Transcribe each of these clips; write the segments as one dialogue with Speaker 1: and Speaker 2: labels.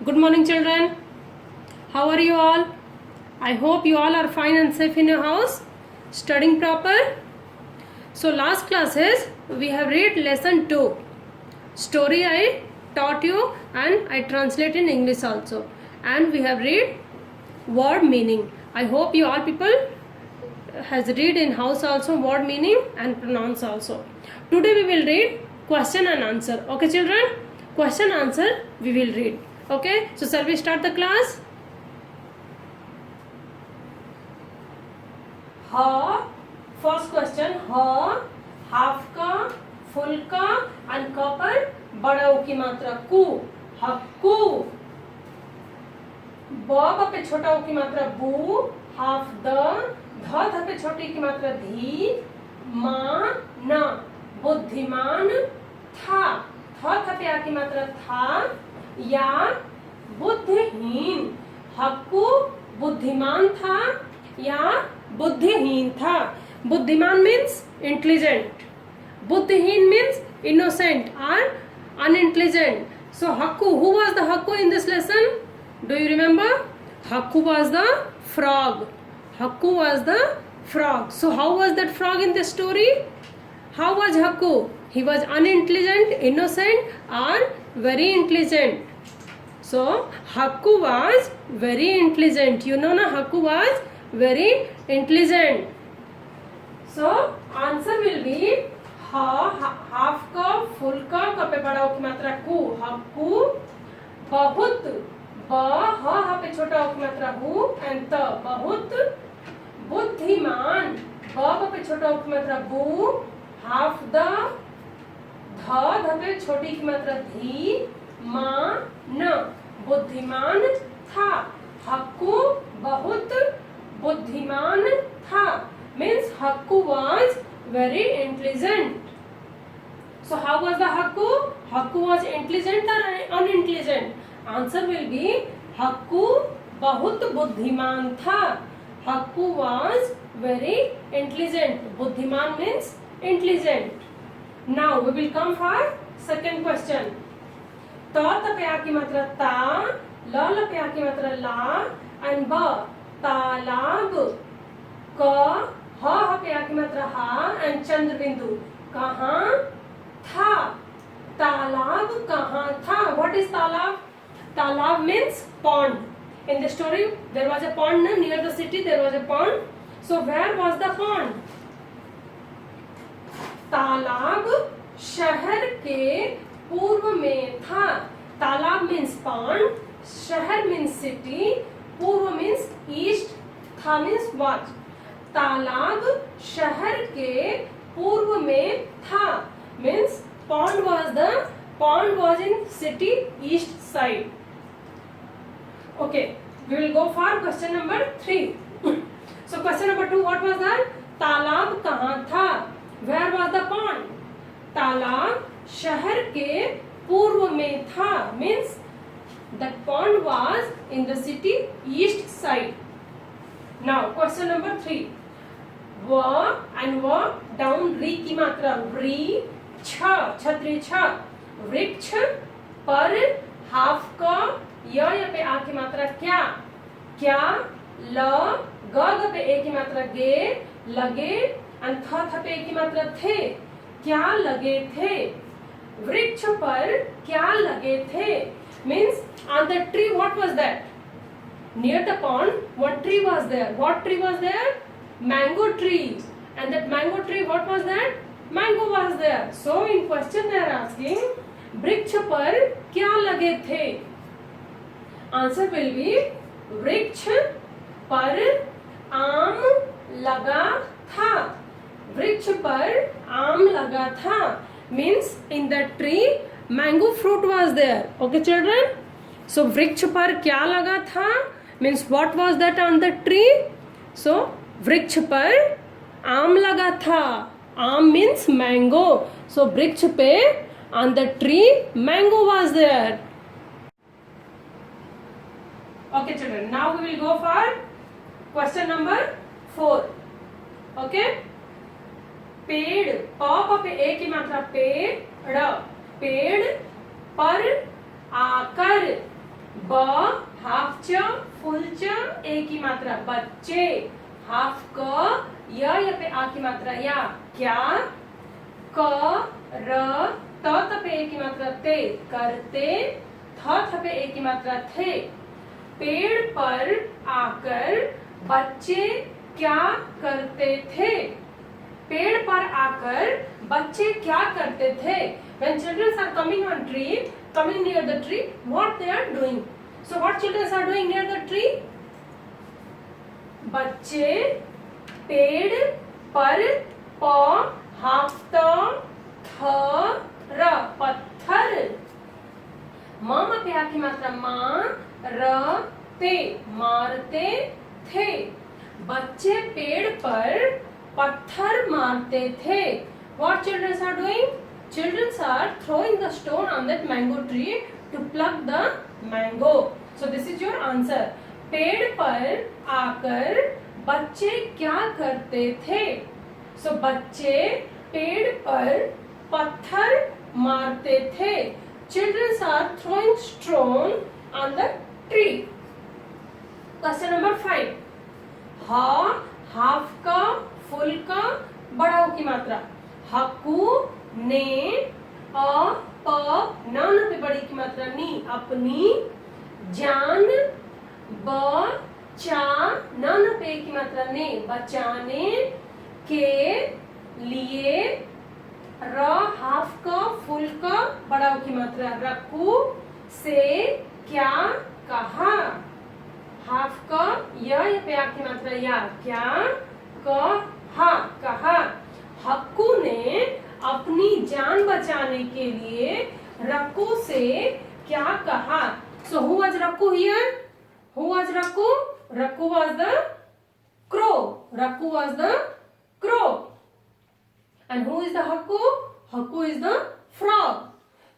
Speaker 1: Good morning, children. How are you all? I hope you all are fine and safe in your house, studying proper. So last classes we have read lesson 2. Story I taught you and I translate in English also. And we have read word meaning. I hope you all people has read in house also word meaning and pronouns also. Today we will read question and answer. Okay, children? Question answer we will read. Okay, so shall we start the class? First question, half का, full का and क पर बड़ा उ की मात्रा कु, हक्कू. ब पे छोटा उ की मात्रा बू, हाफ द. ध पे छोटी की मात्रा धी, मा न. बुद्धिमान था. थ पे आ की मात्रा था, या. बुद्धिहीन. हक्कू बुद्धिमान था या बुद्धिहीन था. बुद्धिमान मीन्स इंटेलिजेंट. बुद्धिहीन means innocent or unintelligent. So Hakku, who was the Hakku in this lesson? Do you remember? Hakku was the frog. Hakku was the frog. So how was that frog in the story? How was Hakku? He was unintelligent, innocent or very intelligent? So Hakku was very intelligent. You know na, Hakku was very intelligent. So answer will be half का, full का, क पे बड़ा उ की मात्रा कु, हक्कू. बहुत, ब ह पे छोटा उ की मात्रा हु एंड त, बहुत. बुद्धिमान, ब पे छोटा उ की मात्रा बू, हाफ द. ध पे छोटी की मात्रा धी, मा न. बुद्धिमान था. हक्कू बहुत बुद्धिमान था. Means Hakku was very intelligent. So how was the Hakku? Hakku was intelligent or unintelligent? Answer will be Hakku बहुत बुद्धिमान था. Hakku was very intelligent. बुद्धिमान means intelligent. Now we will come for second question. त पे आ की मात्रा ता, ल पे आ की मात्रा ला and ब. तालाब. क ह पे आ की मात्रा हा एंड चंद्र बिंदु. कहाँ था. तालाब कहाँ था. What is तालाब? तालाब means pond. In the story there was a pond near the city. There was a pond. So where was the pond? तालाब शहर के पूर्व में था. तालाब means pond, शहर means city, पूर्व means east, था means was. तालाब शहर के पूर्व में था means pond was in city east side. Okay, we will go for question number 3. So question number 2, what was that? तालाब कहाँ था. Where was the pond? तालाब शहर के पूर्व में था means that pond was in the city east side. Now question number 3. व and व डाउन री की मात्रा री, छ छतरी छ. वृक्ष पर, हाफ का, य पे आ की मात्रा क्या, क्या. ल ग पे ए की मात्रा गे, लगे एंड थ पे ए की मात्रा थे, क्या लगे थे. वृक्ष पर क्या लगे थे means on the tree what was that? Near the pond one tree was there. What tree was there? Mango tree. And that mango tree, what was that? Mango was there. So in question they are asking वृक्ष पर क्या लगे थे. Answer will be वृक्ष पर आम लगा था. वृक्ष पर आम लगा था means in that tree mango fruit was there. Okay children? So वृक्ष पर क्या लगा था means what was that on the tree? So वृक्ष पर आम लगा था. आम means mango. So वृक्ष पे on the tree mango was there. Okay children, now we will go for question number 4. Okay. पेड़, प पे ए की मात्रा पेड़, पेड़ पर आकर. ब हाफ च फुल च ए की मात्रा बच्चे, हाफ क य पे आ की मात्रा या क्या, क र त पे ए की मात्रा ते करते, थ पे ए की मात्रा थे। पेड़ पर आकर बच्चे क्या करते थे? पेड़ पर आकर बच्चे क्या करते थे? When children are coming on tree, coming near the tree, what they are doing? So what children are doing near the tree? बच्चे पेड़ पर प हाफ त थ र पत्थर, म पे आ की मात्रा मां र ते मारते थे। बच्चे पेड़ पर पत्थर मारते थे। What children are doing? Children are throwing the stone on that mango tree to pluck the mango. So this is your answer. पेड़ पर आकर बच्चे क्या करते थे? So बच्चे पेड़ पर पत्थर मारते थे। Children are throwing stone on the tree. Question number 5. हा हाफ का फुल का बड़ा हो की मात्रा, हकू ने अ प न पे बड़ी की मात्रा नी अपनी, जान ब चा न पे की मात्रा ने बचाने के लिए, र हाफ का फुल का बड़ा हो की मात्रा रकू से क्या कहा, हाफ का य पे आ की मात्रा या क्या कहा। हक्कू ने अपनी जान बचाने के लिए रक्कू से क्या कहा? So who was Rakku here? Who was Rakku? Rakku was the crow. Rakku was the crow. And who is the Hakku? Hakku is the frog.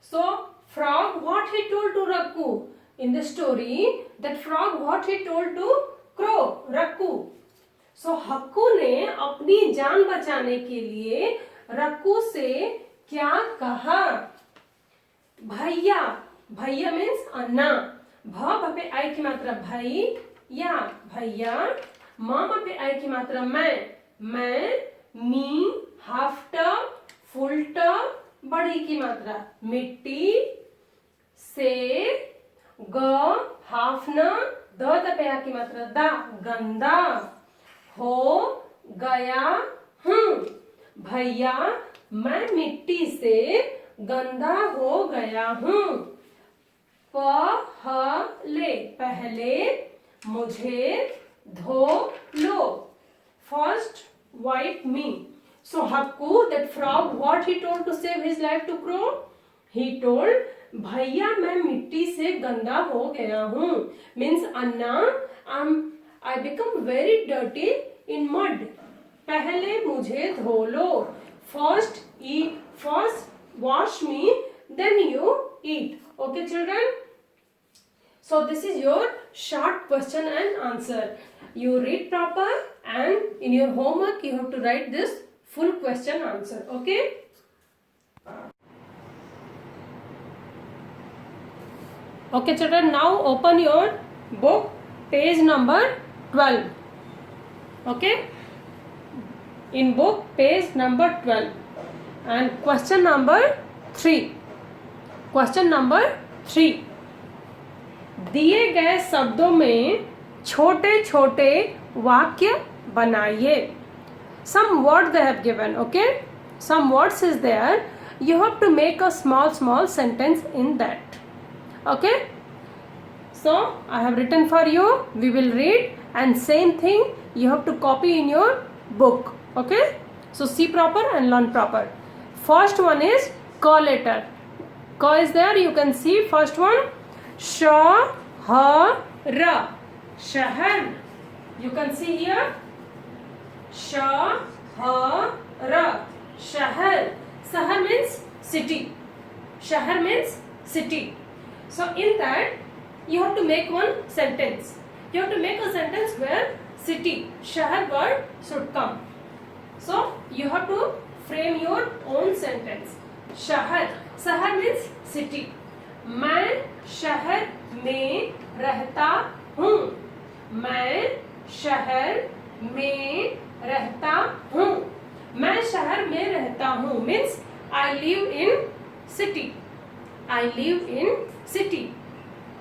Speaker 1: So frog, what he told to Rakku? In the story, that frog what he told to crow, Rakku. So Hakku ने अपनी जान बचाने के लिए रक्कू से क्या कहा? भैया, भैया मीन्स अन्ना, भ पे आई की मात्रा भाई या भैया, म पे आई की मात्रा मैं, मी हाफ ट फुल ट बड़ी की मात्रा मिट्टी से, ग हाफ न द पे आ की मात्रा दा गंदा, हो गया हूँ, भैया मैं मिट्टी से गंदा हो गया हूँ। पहले मुझे धो लो, first wipe me. So Hakku, that frog, what he told to save his life to crow? He told, भैया मैं मिट्टी से गंदा हो गया हूँ, means Anna I become very dirty in mud. पहले मुझे धो लो, first wash me, then you eat. Okay children? So this is your short question and answer. You read proper and in your homework you have to write this full question answer. Okay? Okay children, now open your book, page number 12. Okay? In book, page number 12. And question number 3. Question number 3. दिए गए शब्दों में छोटे छोटे वाक्य बनाइए. Some words they have given, okay? Some words is there. You have to make a small sentence in that. Okay? So I have written for you. We will read, and same thing you have to copy in your book. Okay? So see proper and learn proper. First one is K letter. K is there. You can see first one. Sh, H, R. Shahar. You can see here. Sh, H, R. Shahar. Shahar means city. Shahar means city. So in that you have to make one sentence. You have to make a sentence where city, shahar word should come. So you have to frame your own sentence. Shahar. Shahar means city. मैं शहर में रहता हूँ। मैं शहर में रहता हूँ। मैं शहर में रहता हूँ means I live in city. I live in city.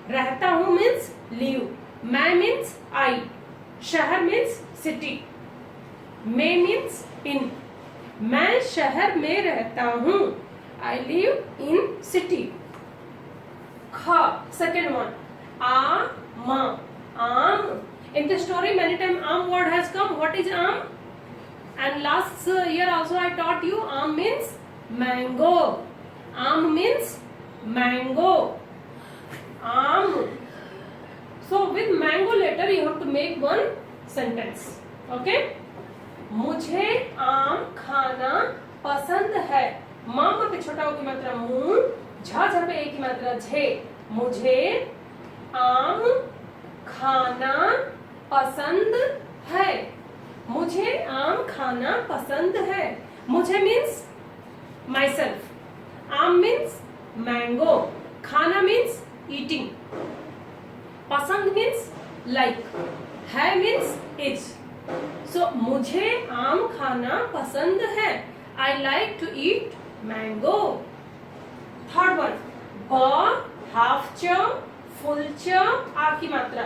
Speaker 1: रहता हूँ मीन्स लिव। मैं मीन्स आई। शहर मीन्स सिटी। में मीन्स इन। मैं शहर में रहता हूँ। I live in city. ख second one. Aam. Aam. In the story many times aam word has come. What is aam? And last year also I taught you aam means mango. Aam means mango. Aam. So with mango letter you have to make one sentence. Okay? मुझे आम खाना पसंद है। माँ पे छोटा की मात्रा मुंह, झा पे एक की मात्रा झे। मुझे आम खाना पसंद है। मुझे आम खाना पसंद है। मुझे मीन्स माई सेल्फ। आम मीन्स मैंगो। खाना मीन्स ईटिंग। पसंद मीन्स लाइक। है मीन्स इज। सो मुझे आम खाना पसंद है। I like to eat mango. Third one. ब हाफ च फुल च आ की मात्रा।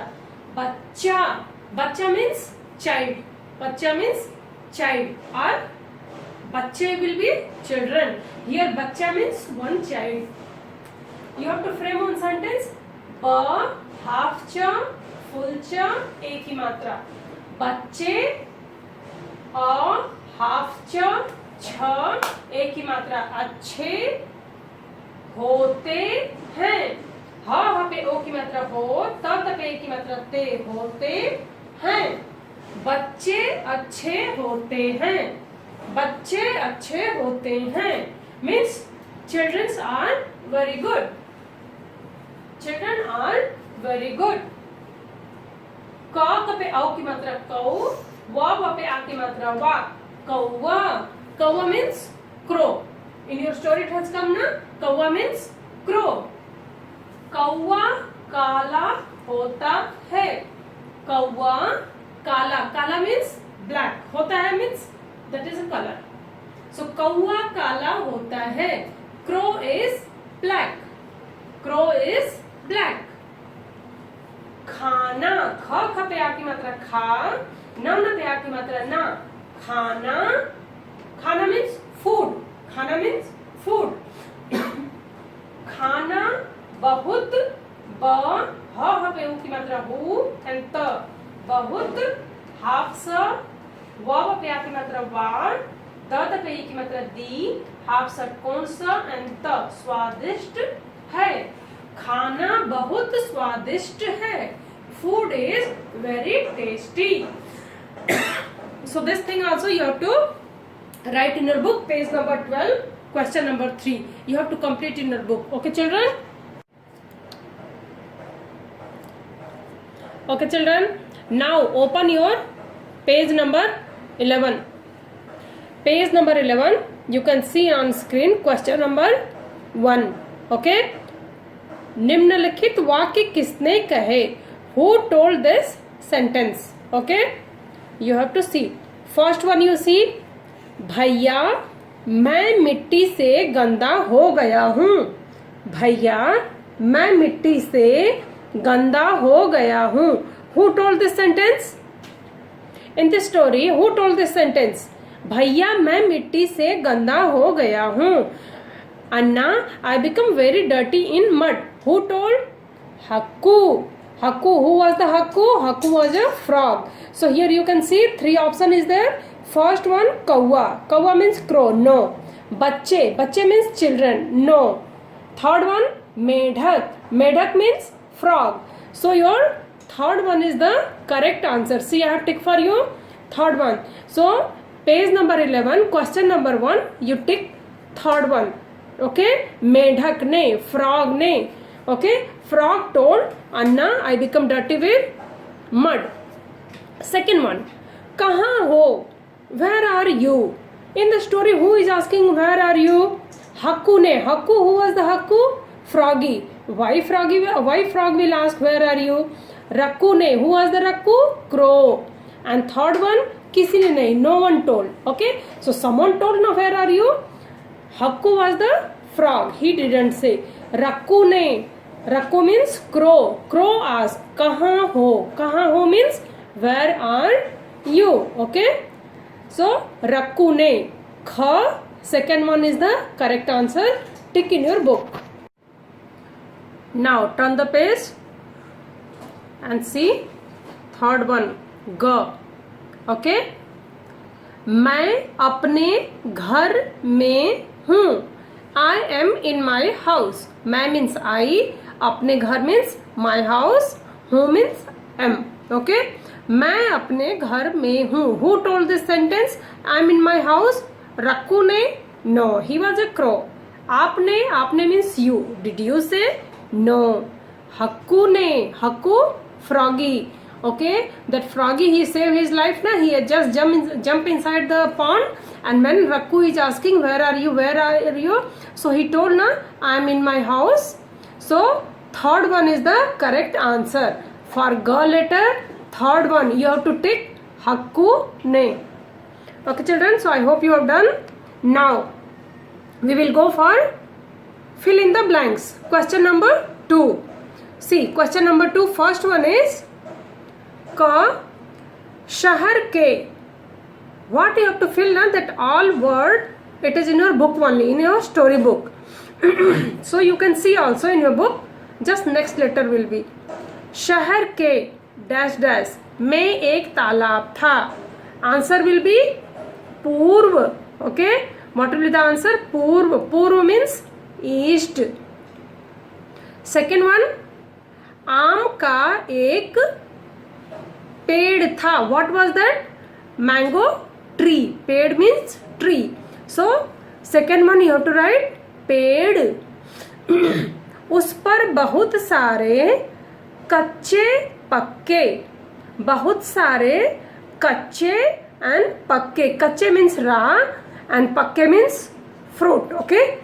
Speaker 1: बच्चा। बच्चा मीन्स चाइल्ड। बच्चा मीन्स चाइल्ड और बच्चे विल बी चिल्ड्रन। हियर बच्चा means one child. You have to frame one sentence. ब हाफ च फुल च ए की मात्रा। बच्चे अ हाफ च छ ए की मात्रा अच्छे होते हैं। हा पे ओ की मात्रा हो, त पे ए की मात्रा ते होते हैं। बच्चे अच्छे होते हैं। बच्चे अच्छे होते हैं means childrens are very good. Children are very good. क पे औ की मात्रा कौ, व पे आ की मात्रा वा। कौवा। कौवा means crow. In your story it has come ना। कौवा मीन्स क्रो। कौवा काला होता है। कौवा काला। काला मीन्स ब्लैक। होता है means that is a colour. So कौवा काला होता है। Crow is black. Crow is black. खाना। ख पे आ की मात्रा खा, न पे आ की मात्रा ना। खाना। खाना मीन्स फूड। खाना मीन्स फूड। खाना बहुत। ब ह पे उ की मात्रा हु एंड त बहुत। हाफ स व पे आ की मात्रा वा, द पे ई की मात्रा दी। हाफ स कौन सा एंड त स्वादिष्ट है। खाना बहुत स्वादिष्ट है। Food is very tasty. So this thing also you have to write in your book, page number 12, question number 3. You have to complete in your book. Okay, children? Okay, children. Now open your page number 11. Page number 11. You can see on screen question number 1. Okay? निम्नलिखित वाक्य किसने कहे? Who told this sentence? Okay? You have to see. First one you see. भैया मैं मिट्टी से गंदा हो गया हूँ। भैया मैं मिट्टी से गंदा हो गया हूँ। Who told this sentence? In this story, who told this sentence? भैया मैं मिट्टी से गंदा हो गया हूँ। Anna, I become very dirty in mud. Who told? Hakku. Hakku. Who was the Hakku? Hakku was a frog. So here you can see 3 option is there. First one kawa. Kawa means crow. No. Bacche. Bacche means children. No. Third one medhak. Medhak means frog. So your third one is the correct answer. See, I have tick for you. Third one. So page number 11, question number 1, you tick third one. Okay? Medhak ne, frog ne. Okay? Frog told Anna, I become dirty with mud. Second one, kahan ho? Where are you? In the story, who is asking where are you? Hakku ne. Hakku, who was the Hakku? Froggy. why frog will ask where are you? Rakku ne, who was the Rakku? Crow. And third one, kisi ne nahi, no one told. Okay, so someone told, no, where are you? Hakku was the frog, he didn't say. Rakku ne, Rakku means crow. Crow asked, kahan ho? Kahan ho means where are you? Okay, so Rakku ne. Kha, second one is the correct answer. Tick in your book. Now turn the page and see third one, G. Okay, मैं अपने घर में हूँ. I am in my house. मैं means I, अपने घर means my house, हूँ means am. Okay, मैं अपने घर में हूँ. Who told this sentence? I am in my house. Rakku ne? No, he was a crow. Aapne means you. Did you say? No. Hakku ne? Hakku? Froggy. Okay, that froggy, he saved his life na. He had just jump inside the pond, and when Rakku is asking where are you, so he told na, I am in my house. So third one is the correct answer. For G letter, third one you have to tick Hakku ne. Okay children, so I hope you have done. Now we will go for fill in the blanks. Question number 2. See, question number 2, first one is ka shahar ke. What you have to fill na, that all word, it is in your book only, in your story book. So you can see also in your book, just next letter will be shahar ke dash dash में एक तालाब था. Answer will be Purv. Okay, what will be the answer? Purv. Purv means east. Second one, आम का एक पेड़ था. What was that? Mango tree. पेड़ means tree. So second one you have to write पेड़. उस पर बहुत सारे कच्चे पक्के. बहुत सारे कच्चे and pakke. Kache means raw and pakke means fruit. Okay,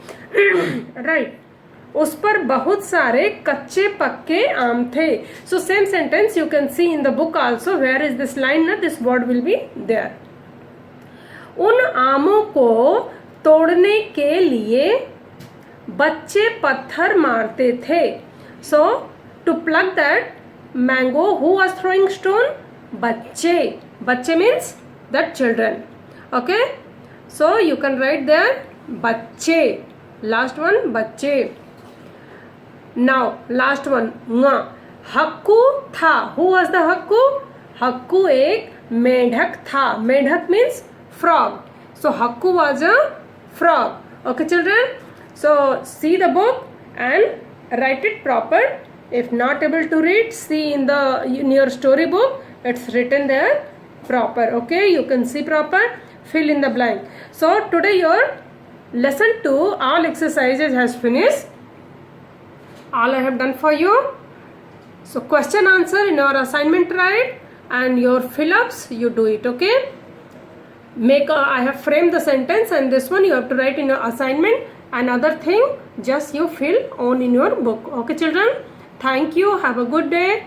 Speaker 1: right. उस पर बहुत सारे कच्चे पक्के आम थे. So same sentence you can see in the book also. Where is this line? This word will be there. उन आमों को तोड़ने के लिए बच्चे पत्थर मारते थे. So to pluck that mango, who was throwing stone? Bacche. Bacche means that children. Okay, so you can write there bacche. Last one, bacche. Now last one, nga. Hakku tha. Who was the hakku? Hakku ek medhak tha. Medhak means frog. So hakku was a frog. Okay children, so see the book and write it proper. If not able to read, see in your story book, it's written there proper. Okay, you can see proper, fill in the blank. So today your lesson 2 all exercises has finished. All I have done for you. So question answer in your assignment write, and your fill-ups you do it. Okay, I have framed the sentence, and this one you have to write in your assignment. Another thing, just you fill on in your book. Okay children, thank you, have a good day.